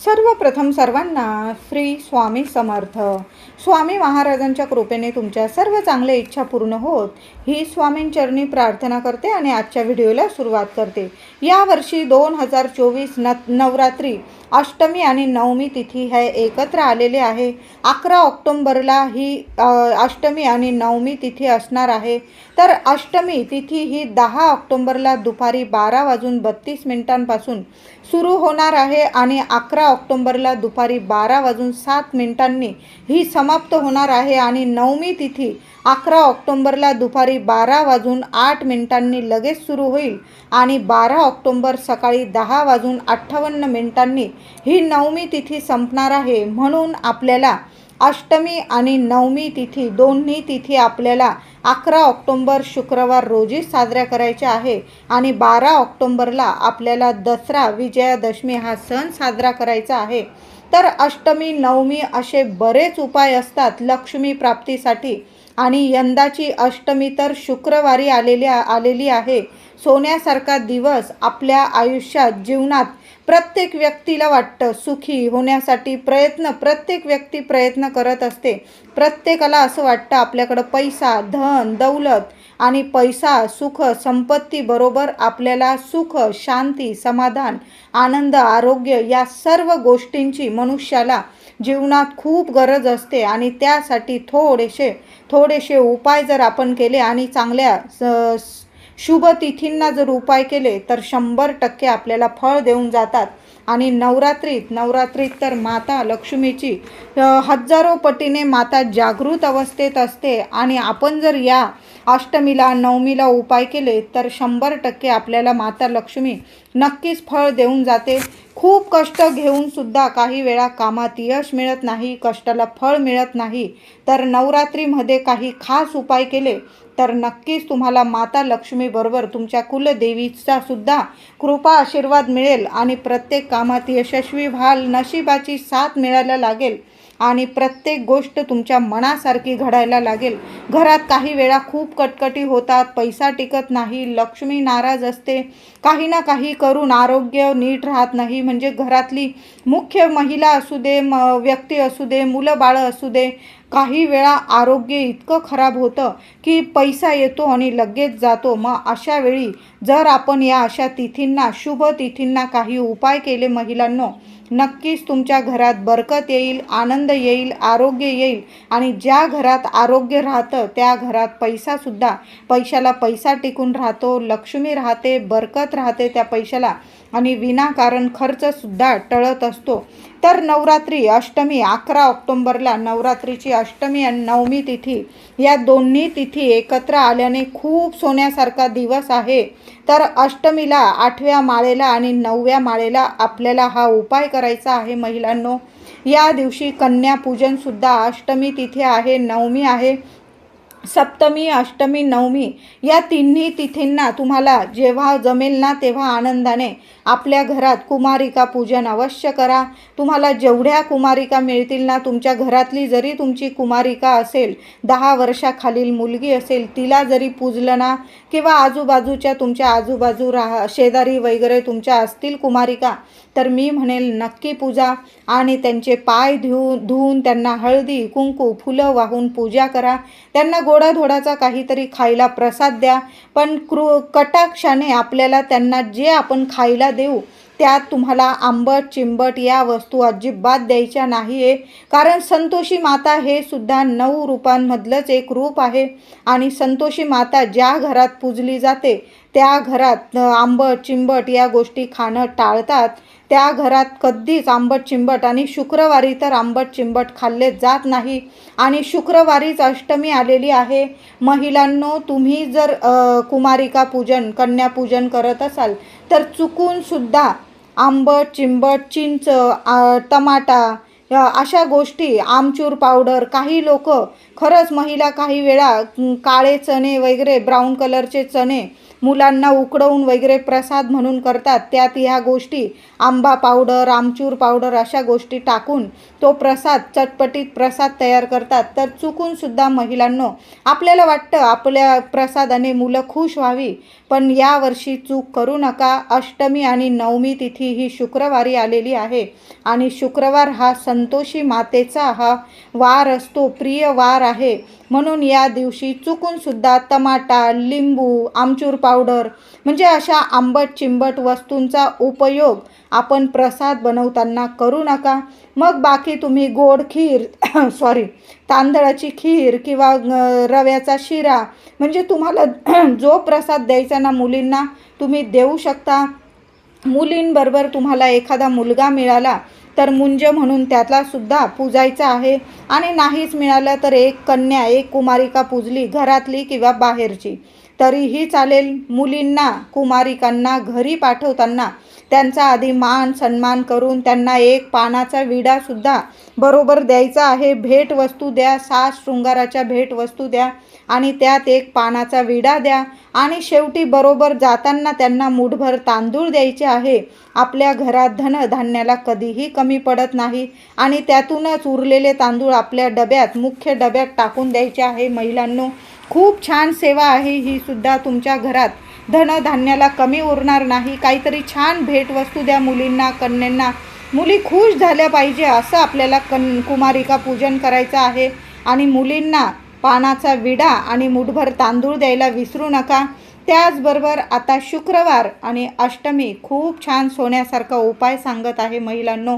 सर्वप्रथम सर्वांना श्री स्वामी समर्थ. स्वामी महाराजांच्या कृपेने तुमच्या सर्व चांगल्या इच्छा पूर्ण होत ही स्वामींचरणी प्रार्थना करते आणि आजच्या व्हिडिओला सुरुवात करते. यावर्षी 2024 नवरात्री अष्टमी आणि नवमी तिथी हे एकत्र आलेले आहे. 11 ऑक्टोंबरला ही अष्टमी आणि नवमी तिथी असणार आहे. तर अष्टमी तिथी ही 10 ऑक्टोंबरला दुपारी 12:32 सुरू होणार आहे आणि 11 ऑक्टोंबरला दुपारी 12:07 ही समाप्त होणार आहे. आणि नवमी तिथी 11 ऑक्टोंबरला दुपारी 12:08 लगेच सुरू होईल आणि 12 ऑक्टोंबर सकाळी 10:58 ही नवमी तिथी संपणार आहे. म्हणून आपल्याला अष्टमी आणि नवमी तिथी दोन्ही तिथी आपल्याला 11 ऑक्टोंबर शुक्रवार रोजी साजऱ्या करायच्या आहे आणि 12 ऑक्टोंबरला आपल्याला दसरा विजयादशमी हा सण साजरा करायचा आहे. तर अष्टमी नवमी असे बरेच उपाय असतात लक्ष्मी प्राप्तीसाठी आणि यंदाची अष्टमी तर शुक्रवारी आलेली आहे. सोन्यासारखा दिवस आपल्या आयुष्यात जीवनात प्रत्येक व्यक्तीला वाटतं सुखी होण्यासाठी प्रत्येक व्यक्ती प्रयत्न करत असते. प्रत्येकाला असं वाटतं आपल्याकडं पैसा, धन, दौलत आणि पैसा, सुख, संपत्ती बरोबर आपल्याला सुख, शांती, समाधान, आनंद, आरोग्य या सर्व गोष्टींची मनुष्याला जीवनात खूप गरज असते आणि त्यासाठी थोडेसे उपाय जर आपण केले आणि चांगल्या शुभ तिथींना जर उपाय केले तर 100% आपल्याला फळ देऊन जातात. आणि नवरात्रीत तर माता लक्ष्मीची हजारो पटीने माता जागृत अवस्थेत असते आणि आपण जर या अष्टमीला नवमीला उपाय केले तर 100% आपल्याला माता लक्ष्मी नक्कीच फळ देऊन जाते. खूप कष्ट घेऊन सुद्धा काही वेळा कामात यश मिळत नाही, कष्टाला फळ मिळत नाही. तर नवरात्रीमध्ये काही खास उपाय केले तर नक्कीच तुम्हाला माता लक्ष्मीबरोबर तुमच्या कुलदेवीचा सुद्धा कृपा आशीर्वाद मिळेल आणि प्रत्येक कामात यशस्वी व्हाल. नशिबाची साथ मिळायला लागेल आणि प्रत्येक गोष्ट तुमच्या मनासारखी घडायला लागेल. घरात काही वेळा खूप कटकटी होतात, पैसा टिकत नाही, लक्ष्मी नाराज असते, काही ना काही करून आरोग्य नीट राहत नाही. म्हणजे घरातली मुख्य महिला असू दे, व्यक्ती असू दे, मुलं बाळं असू दे, काही वेळा आरोग्य इतकं खराब होतं की पैसा येतो आणि लगेच जातो. मग अशा वेळी जर आपण या अशा तिथींना, शुभ तिथींना काही उपाय केले महिलांनो, नक्कीच तुमच्या घरात बरकत येईल, आनंद येईल, आरोग्य येईल. आणि ज्या घरात आरोग्य राहतं त्या घरात पैशाला पैसा टिकून राहतो, लक्ष्मी राहते, बरकत राहते त्या पैशाला आणि विनाकारण खर्चसुद्धा टळत असतो. तर नवरात्री अष्टमी 11 ऑक्टोंबरला नवरात्रीची अष्टमी आणि नवमी तिथी या दोन्ही तिथी एकत्र आल्याने खूप सोन्यासारखा दिवस आहे. तर अष्टमीला 8व्या माळेला आणि 9व्या माळेला आपल्याला हा उपाय करायचा आहे महिलांनो. या दिवशी कन्यापूजनसुद्धा अष्टमी तिथी आहे, नवमी आहे. सप्तमी, अष्टमी, नवमी या तिन्ही तिथींना तुम्हाला जेव्हा जमेल ना तेव्हा आनंदाने आपल्या घरात कुमारिका पूजन अवश्य करा. तुम्हाला जेवढ्या कुमारिका मिळतील ना, तुमच्या घरातली जरी तुमची कुमारिका असेल, 10 वर्षाखालील मुलगी असेल, तिला जरी पूजलं ना किंवा आजूबाजूच्या तुमच्या शेजारी वगैरे तुमच्या असतील कुमारिका तर मी म्हणेल नक्की पूजा आणि त्यांचे पाय धुवून त्यांना हळदी, कुंकू, फुलं वाहून पूजा करा. त्यांना गोडाधोडाचा काहीतरी खायला प्रसाद द्या. पण कटाक्षाने आपल्याला त्यांना जे आपण खायला देऊ त्यात तुम्हाला आंबट चिंबट या वस्तू अजिबात द्यायच्या नाही आहे. कारण संतोषी माता हे सुद्धा 9 रूपांमधलंच एक रूप आहे आणि संतोषी माता ज्या घरात पूजली जाते त्या घरात आंबट चिंबट या गोष्टी खाणं टाळतात. त्या घरात कधीच आंबट चिंबट आणि शुक्रवारी तर आंबट चिंबट खाल्ले जात नाही. आणि शुक्रवारीच अष्टमी आलेली आहे. महिलांनो, तुम्ही जर कुमारिका पूजन, कन्यापूजन करत असाल तर चुकून सुद्धा आंबट चिंबट, चिंच, टमाटा अशा गोष्टी, आमचूर पावडर, काही लोक खरंच महिला काही वेळा काळे चणे वगैरे ब्राऊन कलरचे चणे मुलांना उकडवून वगैरे प्रसाद म्हणून करतात. त्यात ह्या गोष्टी आंबा पावडर, आमचूर पावडर अशा गोष्टी टाकून तो प्रसाद, चटपटीत प्रसाद तयार करतात. तर चुकून सुद्धा महिलांनो, आपल्याला वाटतं आपल्या प्रसादाने मुलं खुश व्हावी, पण यावर्षी चूक करू नका. अष्टमी आणि नवमी तिथी ही शुक्रवारी आलेली आहे आणि शुक्रवार हा संतोषी मातेचा हा वार असतो, प्रिय वार आहे. म्हणून या दिवशी चुकून सुद्धा टमाटा, लिंबू, आमचूर पावडर म्हणजे अशा आंबट चिंबट वस्तूंचा उपयोग आपण प्रसाद बनवताना करू नका. मग बाकी तुम्ही गोड खीर तांदळाची खीर किंवा रव्याचा शिरा म्हणजे तुम्हाला जो प्रसाद द्यायचा ना मुलींना तुम्ही देऊ शकता. मुलींबरोबर तुम्हाला एखादा मुलगा मिळाला तर मुंज म्हणून त्याला सुद्धा पूजायचं आहे आणि नाहीच मिळालं तर एक कन्या, एक कुमारिका पूजली, घरातली किंवा बाहेरची तरीही चालेल. मुलींना, कुमारिकांना घरी पाठवताना त्यांचा आधी मान सन्मान करून त्यांना एक पानाचा विडासुद्धा बरोबर द्यायचा आहे. भेटवस्तू द्या, साज शृंगाराच्या भेटवस्तू द्या आणि त्यात एक पानाचा विडा द्या आणि शेवटी बरोबर जाताना त्यांना मुठभर तांदूळ द्यायचे आहे. आपल्या घरात धनधान्याला कधीही कमी पडत नाही आणि त्यातूनच उरलेले तांदूळ आपल्या डब्यात, मुख्य डब्यात टाकून द्यायचे आहे. महिलांनो, खूप छान सेवा आहे ही सुद्धा. तुमच्या घरात धनधान्याला कमी उरणार नाही. काहीतरी छान भेटवस्तू द्या मुलींना, कन्यांना. मुली खुश झाल्या पाहिजे असं आपल्याला कुमारिका पूजन करायचं आहे आणि मुलींना पानाचा विडा आणि मुठभर तांदूळ द्यायला विसरू नका. त्याचबरोबर आता शुक्रवार आणि अष्टमी खूप छान सोन्यासारखा उपाय सांगत आहे महिलांनो.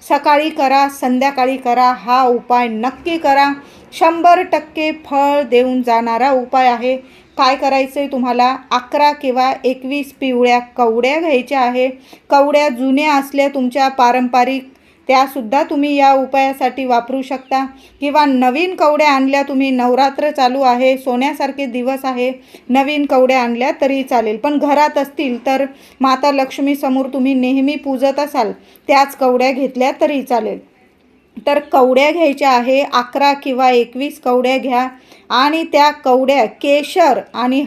सकाळी करा, संध्याकाळी करा, हा उपाय नक्की करा. 100% फळ देऊन जाणारा उपाय आहे. काय करायचं आहे तुम्हाला? 11 किंवा 21 पिवळ्या कवड्या घ्यायच्या आहे. कवड्या जुन्या असल्या तुमच्या पारंपरिक त्यासुद्धा तुम्ही या उपायासाठी वापरू शकता किंवा नवीन कवड्या आणल्या तुम्ही, नवरात्र चालू आहे, सोन्यासारखे दिवस आहे, नवीन कवड्या आणल्या तरी चालेल. पण घरात असतील तर माता लक्ष्मीसमोर तुम्ही नेहमी पूजत असाल त्याच कवड्या घेतल्या तरी चालेल. तर कवड्या घ्यायच्या आहे. 11 किंवा 21 कवड्या घ्या आणि त्या कवड्या केशर आणि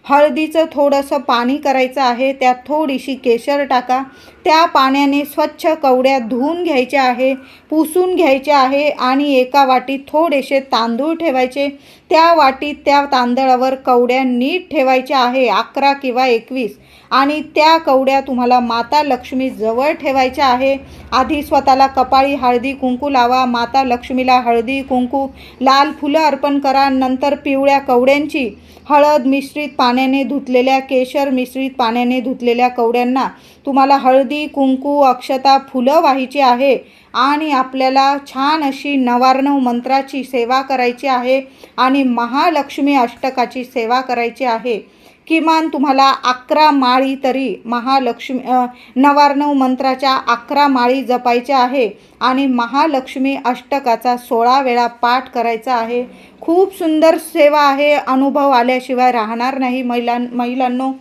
हळदीचं थोडंसं पाणी करायचं आहे. त्यात थोडीशी केशर टाका. त्या पाण्याने स्वच्छ कवड्या धुवून घ्यायच्या आहे, पुसून घ्यायच्या आहे आणि एका वाटीत थोडेसे तांदूळ ठेवायचे. त्या वाटीत त्या तांदळावर कवड्या नीट ठेवायच्या आहे 11 किंवा 21 आणि त्या कवड्या तुम्हाला माता लक्ष्मी जवळ ठेवायच्या आहे. आधी स्वतःला कपाळी हळदी कुंकू लावा, माता लक्ष्मीला हळदी कुंकू लाल फुलं अर्पण करा. नंतर पिवळ्या कवड्यांची हळद मिश्रित पाण्याने धुतलेल्या, केशर मिश्रित पाण्याने धुतलेल्या कवड्यांना तुम्हाला हळदी कुंकू अक्षता फुलं वाहायची आहे आणि आपल्याला छान अशी नवार्णव मंत्राची सेवा करायची आहे आणि महालक्ष्मी अष्टकाची सेवा करायची आहे. किमान तुम्हाला 11 माळी तरी नवार्णव मंत्राच्या 11 माळी जपायच्या आहे आणि महालक्ष्मी अष्टकाचा 16 वेळा पाठ करायचा आहे. खूप सुंदर सेवा आहे. अनुभव आल्याशिवाय राहणार नाही महिलांनो.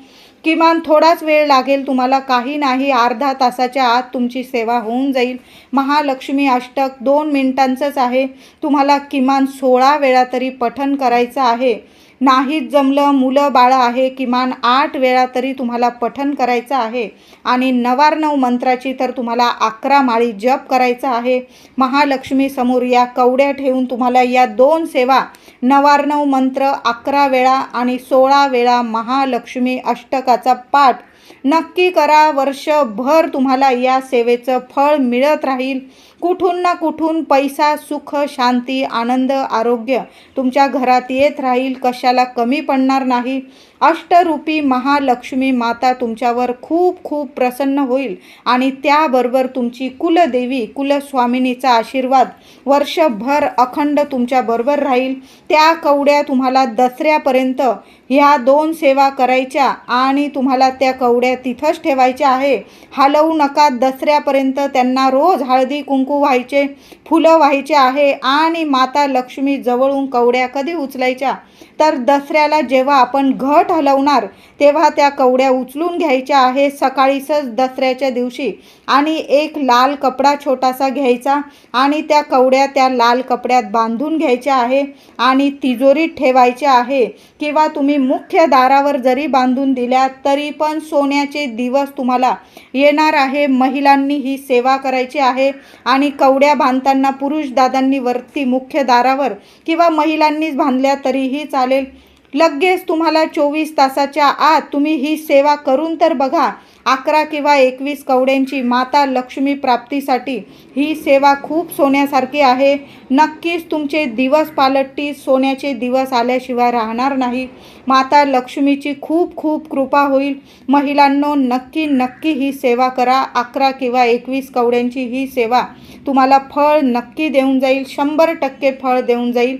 किमान थोडाच वेळ लागेल तुम्हाला, काही नाही, अर्धा तासाच्या आत तुमची सेवा होऊन जाईल. महालक्ष्मी अष्टक 2 मिनिटांचंच आहे. तुम्हाला किमान 16 वेळा तरी पठण करायचं आहे. नाहीच जमलं, मुलं बाळं आहे, किमान 8 वेळा तरी तुम्हाला पठण करायचं आहे आणि नवार्णव मंत्राची तर तुम्हाला 11 माळी जप करायचा आहे. महालक्ष्मी समोर या कवड्या ठेवून तुम्हाला या 2 सेवा, नवार्णव मंत्र 11 वेळा आणि 16 वेळा महालक्ष्मी अष्टकाचा पाठ नक्की करा. वर्षभर तुम्हाला या सेवेचं फळ मिळत राहील. कुठून ना कुठून पैसा, सुख, शांती, आनंद, आरोग्य तुमच्या घरात येत राहील. कशाला कमी पडणार नाही. अष्टरूपी महालक्ष्मी माता तुमच्यावर खूप खूप प्रसन्न होईल आणि त्याबरोबर तुमची कुलदेवी, कुलस्वामिनीचा आशीर्वाद वर्षभर अखंड तुमच्याबरोबर राहील. त्या कवड्या तुम्हाला दसऱ्यापर्यंत ह्या 2 सेवा करायच्या आणि तुम्हाला त्या कवड्या तिथंच ठेवायच्या आहे. हलवू नका. दसऱ्यापर्यंत त्यांना रोज हळदी कुंकू व्हायचे, फुलं व्हायचे आहे आणि माता लक्ष्मी जवळून कवड्या कधी उचलायच्या तर दसऱ्याला जेव्हा आपण घट हलवणार तेव्हा त्या कवड्या उचलून घ्यायच्या आहे सकाळीच दसऱ्याच्या दिवशी आणि एक लाल कपडा छोटासा घ्यायचा आणि त्या कवड्या त्या लाल कपड्यात बांधून घ्यायच्या आहे आणि तिजोरीत ठेवायच्या आहे किंवा तुम्ही मुख्य दारावर जरी बांधून दिल्या तरी पण सोन्याचे दिवस तुम्हाला येणार आहे. महिलांनी ही सेवा करायची आहे आणि कवड्या बांधताना पुरुष दादांनी वरती मुख्य दारावर किंवा महिलांनीच बांधल्या तरीही चालेल. लगेच तुम्हाला 24 तासाच्या आत तुम्ही ही सेवा करून तर बघा. 11 किंवा 21 कवड्यांची माता लक्ष्मी प्राप्तीसाठी ही सेवा खूप सोन्यासारखी आहे. नक्कीच तुमचे दिवस पालटतील, सोन्याचे दिवस आल्याशिवाय राहणार नाही. माता लक्ष्मीची खूप खूप कृपा होईल. महिलांनो, नक्की नक्की ही सेवा करा. 11 किंवा 21 कवड्यांची ही सेवा तुम्हाला फळ नक्की देऊन जाईल, 100% फळ देऊन जाईल.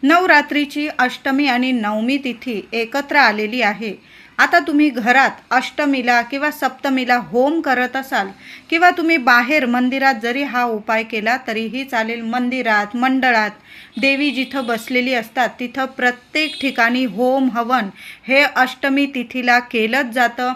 नवरात्रीची अष्टमी आणि नवमी तिथी एकत्र आलेली आहे. आता तुम्ही घरात अष्टमीला किंवा सप्तमीला होम करत असाल किंवा तुम्ही बाहेर मंदिरात जरी हा उपाय केला तरीही चालेल. मंदिरात, मंडळात देवी जिथं बसलेली असतात तिथं प्रत्येक ठिकाणी होम हवन हे अष्टमी तिथीला केलंच जातं.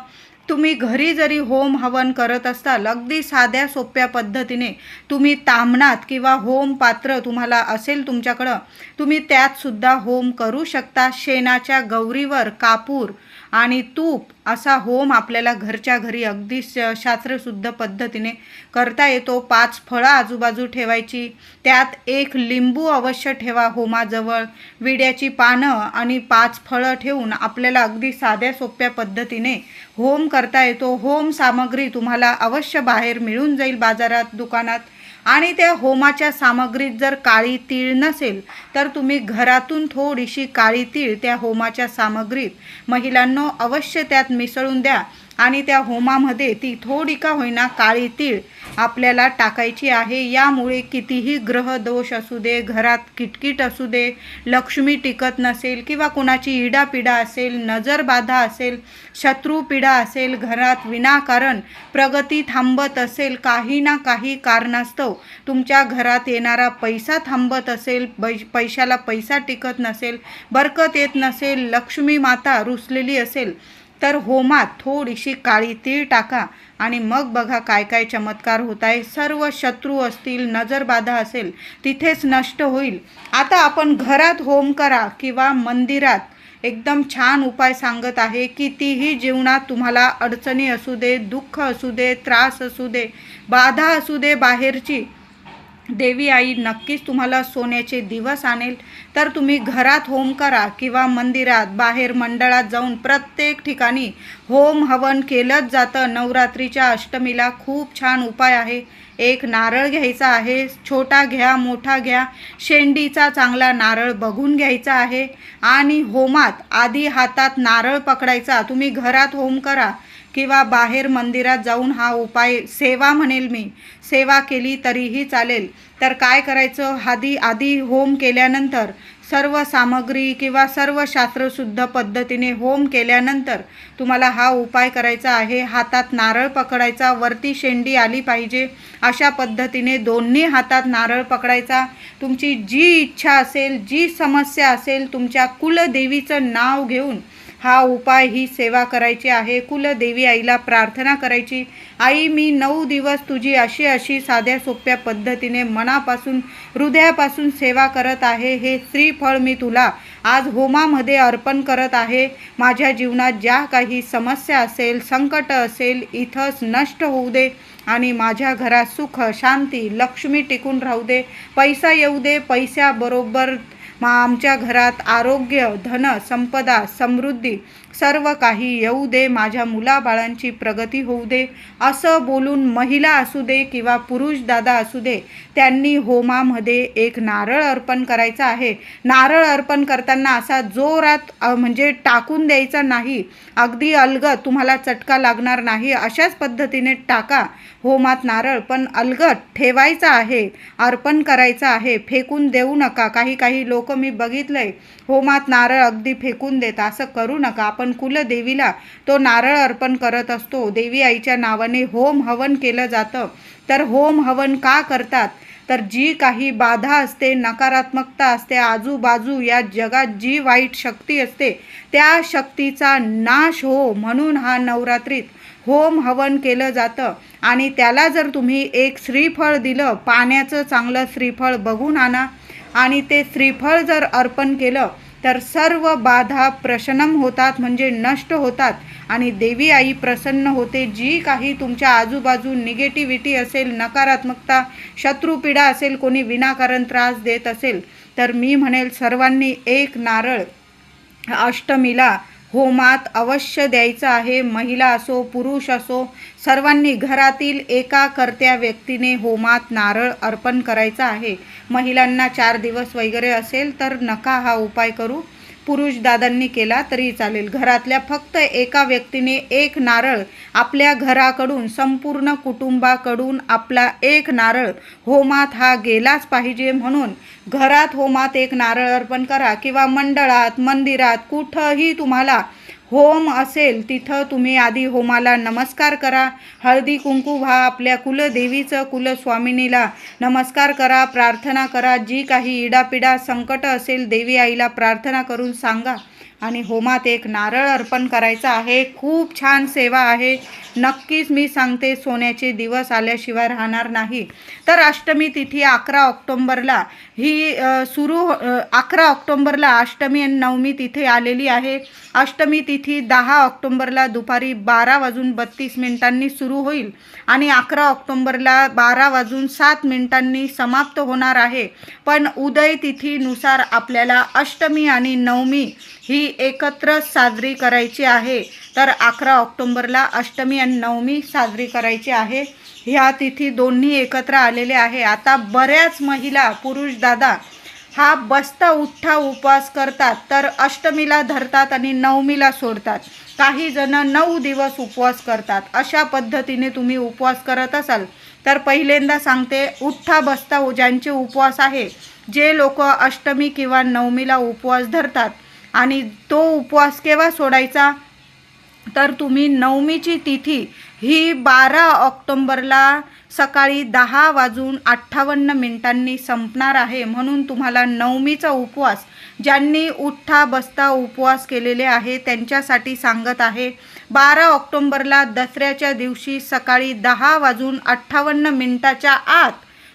तुम्ही घरी जरी होम हवन करत असाल, अगदी साध्या सोप्या पद्धतीने तुम्ही ताम्हणात किंवा होम पात्र तुम्हाला असेल तुमच्याकडं, तुम्ही त्यातसुद्धा होम करू शकता. शेणाच्या गौरीवर कापूर आणि तूप असा होम आपल्याला घरच्या घरी अगदी शास्त्रशुद्ध पद्धतीने करता येतो. 5 फळं आजूबाजू ठेवायची, त्यात 1 लिंबू अवश्य ठेवा होमाजवळ, विड्याची पानं आणि 5 फळं ठेवून आपल्याला अगदी साध्या सोप्या पद्धतीने होम करता येतो. होम सामग्री तुम्हाला अवश्य बाहेर मिळून जाईल, बाजारात, दुकानात. आणि त्या होमाच्या सामग्रीत जर काळी तीळ नसेल तर तुम्ही घरातून थोडीशी काळी तीळ त्या होमाच्या सामग्रीत महिलांनो अवश्य त्यात मिसळून द्या. आणि त्या होमामध्ये ती थोडी का होईना काळी तीळ आपल्याला टाकायची आहे. यामुळे कितीही ग्रह दोष असू दे, घरात किटकिट असू दे, लक्ष्मी टिकत नसेल किंवा कोणाची इडापिडा असेल, नजरबाधा असेल, शत्रुपीडा असेल, घरात विनाकारण प्रगती थांबत असेल, काही ना काही कारणास्तव तुमच्या घरात येणारा पैसा थांबत असेल, पैशाला पैसा टिकत नसेल, बरकत येत नसेल, लक्ष्मी माता रुसलेली असेल, तर होमात थोडीशी काळी तीळ टाका आणि मग बघा काय काय चमत्कार होत आहे. सर्व शत्रू असतील, नजरबाधा असेल तिथेच नष्ट होईल. आता आपण घरात होम करा किंवा मंदिरात एकदम छान उपाय सांगत आहे. कितीही जीवनात तुम्हाला अडचणी असू दे, दुःख असू दे, त्रास असू दे, बाधा असू दे बाहेरची, देवी आई नक्कीच तुम्हाला सोन्याचे दिवस आणेल. तर तुम्ही घरात होम करा किंवा मंदिरात, बाहेर मंडळात जाऊन प्रत्येक ठिकाणी होम हवन केलंच जातं. नवरात्रीच्या अष्टमीला खूप छान उपाय आहे. 1 नारळ घ्यायचा आहे, छोटा घ्या, मोठा घ्या, शेंडीचा चांगला नारळ बघून घ्यायचा आहे. आणि होमात आधी हातात नारळ पकडायचा. तुम्ही घरात होम करा किंवा बाहेर मंदिरात जाऊन हा उपाय सेवा म्हणेल मी, सेवा केली तरीही चालेल. तर काय करायचं, आधी होम केल्यानंतर सर्व सामग्री किंवा सर्व शास्त्रशुद्ध पद्धतीने होम केल्यानंतर तुम्हाला हा उपाय करायचा आहे. हातात नारळ पकडायचा, वरती शेंडी आली पाहिजे अशा पद्धतीने दोन्ही हातात नारळ पकडायचा. तुमची जी इच्छा असेल, जी समस्या असेल, तुमच्या कुलदेवीचं नाव घेऊन हा उपाय, ही सेवा करायची आहे. कुलदेवी आईला प्रार्थना करायची, आई मी 9 दिवस तुझी अशी अशी साध्या सोप्या पद्धतीने मनापासून, हृदयापासून सेवा करत आहे. हे श्रीफळ मी तुला आज होमामध्ये अर्पण करत आहे. माझ्या जीवनात ज्या काही समस्या असेल, संकट असेल, इथंच नष्ट होऊ दे आणि माझ्या घरात सुख, शांती, लक्ष्मी टिकून राहू दे, पैसा येऊ दे, पैशाबरोबर आमच्या घरात आरोग्य, धन, संपदा, समृद्धी सर्व काही येऊ दे, माझ्या मुलाबाळांची प्रगती होऊ दे, असं बोलून महिला असू दे किंवा पुरुष दादा असू दे, त्यांनी होमामध्ये 1 नारळ अर्पण करायचा आहे. नारळ अर्पण करताना असा जोरात म्हणजे टाकून द्यायचा नाही, अगदी अलगद, तुम्हाला चटका लागणार नाही अशाच पद्धतीने टाका होमात नारळ, पण अलगद ठेवायचा आहे, अर्पण करायचा आहे, फेकून देऊ नका. काही लोक मी बघितलंय होमात नारळ अगदी फेकून देत, असं करू नका. आपण कुलदेवीला तो नारळ अर्पण करत असतो, देवी आईच्या नावाने होम हवन केलं जातं. तर होम हवन का करतात, तर जी काही बाधा असते, नकारात्मकता असते, आजूबाजू या जगात जी वाईट शक्ती असते त्या शक्तीचा नाश हो म्हणून हा नवरात्रीत होम हवन केलं जातं. आणि त्याला जर तुम्ही 1 श्रीफळ दिलं, पाण्याचं चांगलं श्रीफळ बघून आणा आणि ते श्रीफळ जर अर्पण केलं तर सर्व बाधा प्रशमन होतात, म्हणजे नष्ट होतात आणि देवी आई प्रसन्न होते. जी काही तुमच्या आजूबाजू निगेटिव्हिटी असेल, नकारात्मकता, शत्रुपीडा असेल, कोणी विनाकारण त्रास देत असेल, तर मी म्हणेल सर्वांनी एक नारळ अष्टमीला होमात अवश्य द्यायचं आहे. महिला असो पुरुष असो सर्वांनी घरातील एका कर्त्या व्यक्तीने होमात नारळ अर्पण करायचा आहे. महिलांना 4 दिवस वगैरे असेल तर नका हा उपाय करू, पुरुष दादांनी केला तरी चालेल. घरातल्या फक्त एका व्यक्तीने एक नारळ आपल्या घराकडून संपूर्ण कुटुंबाकडून आपला एक नारळ होमात हा गेलाच पाहिजे. म्हणून घरात होमात एक नारळ अर्पण करा किंवा मंडळात मंदिरात कुठंही तुम्हाला होम असेल तिथं तुम्ही आधी होमाला नमस्कार करा, हळदी कुंकू व्हा, आपल्या कुलदेवीचं कुलस्वामिनीला नमस्कार करा, प्रार्थना करा. जी काही इडापिडा संकट असेल देवी आईला प्रार्थना करून सांगा आणि होमात एक नारळ अर्पण करायचा आहे. खूप छान सेवा आहे. नक्कीच मी सांगते सोन्याचे दिवस आल्याशिवाय राहणार नाही. तर अष्टमी तिथी 11 ऑक्टोंबरला ही 11 ऑक्टोंबरला अष्टमी आणि नवमी तिथे आलेली आहे. अष्टमी तिथी 10 ऑक्टोंबरला दुपारी 12:32 सुरू होईल आणि 11 ऑक्टोंबरला 12:07 समाप्त होणार आहे. पण उदय तिथीनुसार आपल्याला अष्टमी आणि नवमी ही एकत्र साजरी करायची आहे. तर 11 ऑक्टोंबरला अष्टमी आणि नवमी साजरी करायची आहे. ह्या तिथी दोन्ही एकत्र आलेले आहे. आता बऱ्याच महिला पुरुष दादा हा बसता उठ्ठा उपवास करतात, तर अष्टमीला धरतात आणि नवमीला सोडतात. काही जण 9 दिवस उपवास करतात. अशा पद्धतीने तुम्ही उपवास करत असाल तर पहिल्यांदा सांगते, उठ्ठा बसता ज्यांचे उपवास आहे, जे लोक अष्टमी किंवा नवमीला उपवास धरतात आणि तो उपवास केव्हा सोडायचा, तर तुम्ही नवमीची तिथी ही 12 ऑक्टोंबरला सकाळी 10:58 संपणार आहे. म्हणून तुम्हाला नवमीचा उपवास ज्यांनी उठ्ठा बसता उपवास केलेले आहे त्यांच्यासाठी सांगत आहे. 12 ऑक्टोंबरला दसऱ्याच्या दिवशी सकाळी 10:58 आत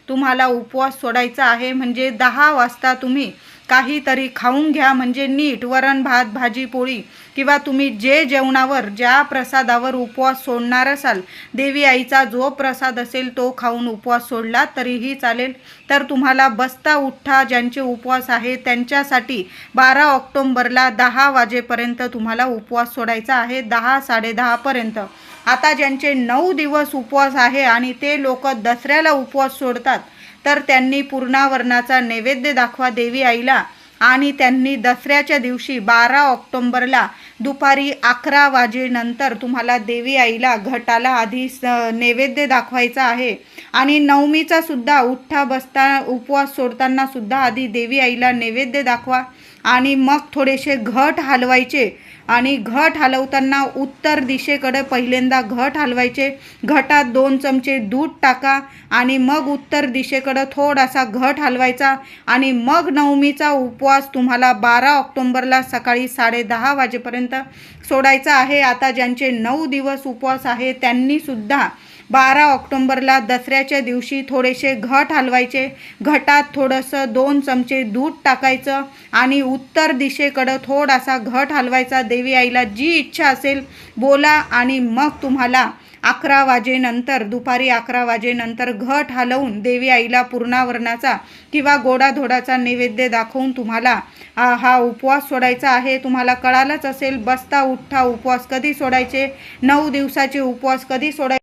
तुम्हाला उपवास सोडायचा आहे. म्हणजे 10 वाजता तुम्ही काहीतरी खाऊन घ्या, म्हणजे नीट वरण भात भाजी पोळी किंवा तुम्ही जे जेवणावर ज्या प्रसादावर उपवास सोडणार असाल, देवी आईचा जो प्रसाद असेल तो खाऊन उपवास सोडला तरीही चालेल. तर तुम्हाला बसता उठ्ठा ज्यांचे उपवास आहे त्यांच्यासाठी 12 ऑक्टोंबरला 10 वाजेपर्यंत तुम्हाला उपवास सोडायचा आहे, 10-10:30 पर्यंत. आता ज्यांचे 9 दिवस उपवास आहे आणि ते लोक दसऱ्याला उपवास सोडतात, तर त्यांनी पूर्णावरणाचा नैवेद्य दाखवा देवी आईला आणि त्यांनी दसऱ्याच्या दिवशी 12 ऑक्टोंबरला दुपारी 11 वाजेनंतर तुम्हाला देवी आईला घटाला आधी नैवेद्य दाखवायचा आहे. आणि नवमीचा सुद्धा उठ्ठा बसता उपवास सोडताना सुद्धा आधी देवी आईला नैवेद्य दाखवा आणि मग थोडेसे घट हलवायचे आणि घट हलवताना उत्तर दिशेकडे पहिल्यांदा घट हलवायचे. घटात 2 चमचे दूध टाका आणि मग उत्तर दिशेकडे थोडासा घट हलवायचा आणि मग नवमीचा उपवास तुम्हाला 12 ऑक्टोंबरला सकाळी 10:30 वाजेपर्यंत सोडायचा आहे. आता ज्यांचे 9 दिवस उपवास आहे त्यांनी सुद्धा 12 ऑक्टोंबरला दसऱ्याच्या दिवशी थोडेसे घट हलवायचे. घटात थोडंसं 2 चमचे दूध टाकायचं आणि उत्तर दिशेकडं थोडासा घट हलवायचा. देवी आईला जी इच्छा असेल बोला आणि मग तुम्हाला 11 वाजेनंतर दुपारी 11 वाजेनंतर घट हलवून देवी आईला पूर्णावरणाचा किंवा गोडाधोडाचा नैवेद्य दाखवून तुम्हाला हा उपवास सोडायचा आहे. तुम्हाला कळालंच असेल बसता उठ्ठा उपवास कधी सोडायचे, 9 दिवसाचे उपवास कधी सोडायचे.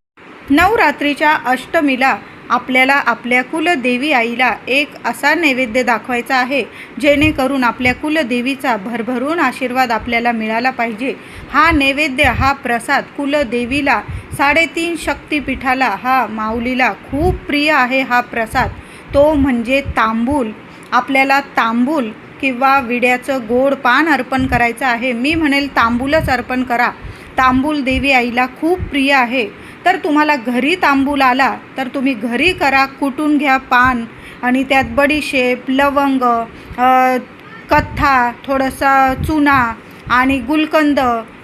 नवरात्रीच्या अष्टमीला आपल्याला आपल्या कुलदेवी आईला एक असा नैवेद्य दाखवायचा आहे जेणेकरून आपल्या कुलदेवीचा भरभरून आशीर्वाद आपल्याला मिळाला पाहिजे. हा नैवेद्य, हा प्रसाद कुलदेवीला 3.5 शक्तिपीठाला, हा माऊलीला खूप प्रिय आहे. हा प्रसाद तो म्हणजे तांबूल. आपल्याला तांबूल किंवा विड्याचं गोड पान अर्पण करायचं आहे. मी म्हणेल तांबूलच अर्पण करा. तांबूल देवी आईला खूप प्रिय आहे. तर तुम्हाला घरी तांबूल आला तर तुम्ही घरी करा, कुटून घ्या पान आणि त्यात बडीशेप, लवंग, कथा, थोडासा चुना आणि गुलकंद,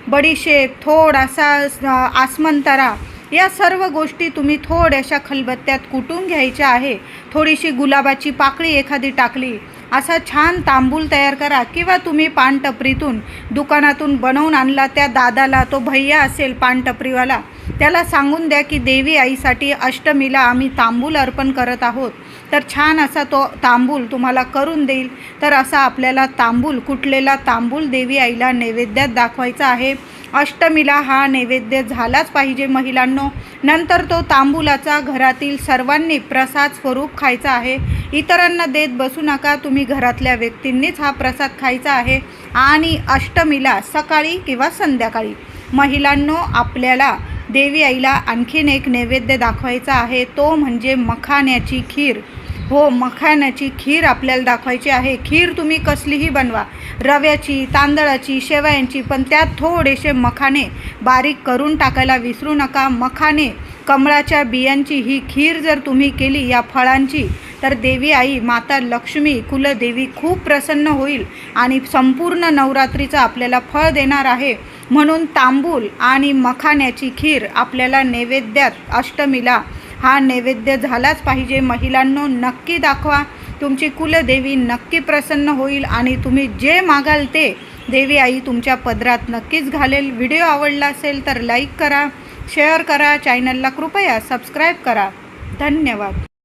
बडीशेप, थोडासा आसमंतारा, या सर्व गोष्टी तुम्ही थोड्याशा खलबत्त्यात कुटून घ्यायच्या आहे. थोडीशी गुलाबाची पाकळी एखादी टाकली, असा छान तांबूल तयार करा किंवा तुम्ही पानटपरीतून दुकानातून बनवून आणला. त्या दादाला, तो भैया असेल पानटपरीवाला, त्याला सांगून द्या की देवी आईसाठी अष्टमीला आम्ही तांबूल अर्पण करत आहोत तर छान असा तो तांबूल तुम्हाला करून देईल. तर असा आपल्याला तांबूल, कुटलेला तांबूल देवी आईला नैवेद्यात दाखवायचा आहे. अष्टमीला हा नैवेद्य झालाच पाहिजे महिलांनो. नंतर तो तांबूलाचा घरातील सर्वांनी प्रसाद स्वरूप खायचा आहे. इतरांना देत बसू नका, तुम्ही घरातल्या व्यक्तींनीच हा प्रसाद खायचा आहे. आणि अष्टमीला सकाळी किंवा संध्याकाळी महिलांनो आपल्याला देवी आईला आणखीन एक नैवेद्य दाखवायचा आहे, तो म्हणजे मखाण्याची खीर. हो, मखाण्याची खीर आपल्याला दाखवायची आहे. खीर तुम्ही कसलीही बनवा, रव्याची, तांदळाची, शेवयांची, पण त्यात थोडेसे मखाणे बारीक करून टाकायला विसरू नका. मखाणे, कमळाच्या बियांची ही खीर जर तुम्ही केली या फळांची, तर देवी आई माता लक्ष्मी कुलदेवी खूप प्रसन्न होईल आणि संपूर्ण नवरात्रीचं आपल्याला फळ देणार आहे. म्हणून तांबूल आणि मखाण्याची खीर आपल्याला नैवेद्यात अष्टमीला हा नैवेद्य झालाच पाहिजे. महिलांनो नक्की दाखवा, तुमची कुलदेवी नक्की प्रसन्न होईल आणि तुम्ही जे मागाल ते देवी आई तुमच्या पदरात नक्कीच घालेल. व्हिडिओ आवडला असेल तर लाईक करा, शेअर करा, चॅनलला कृपया सबस्क्राईब करा. धन्यवाद.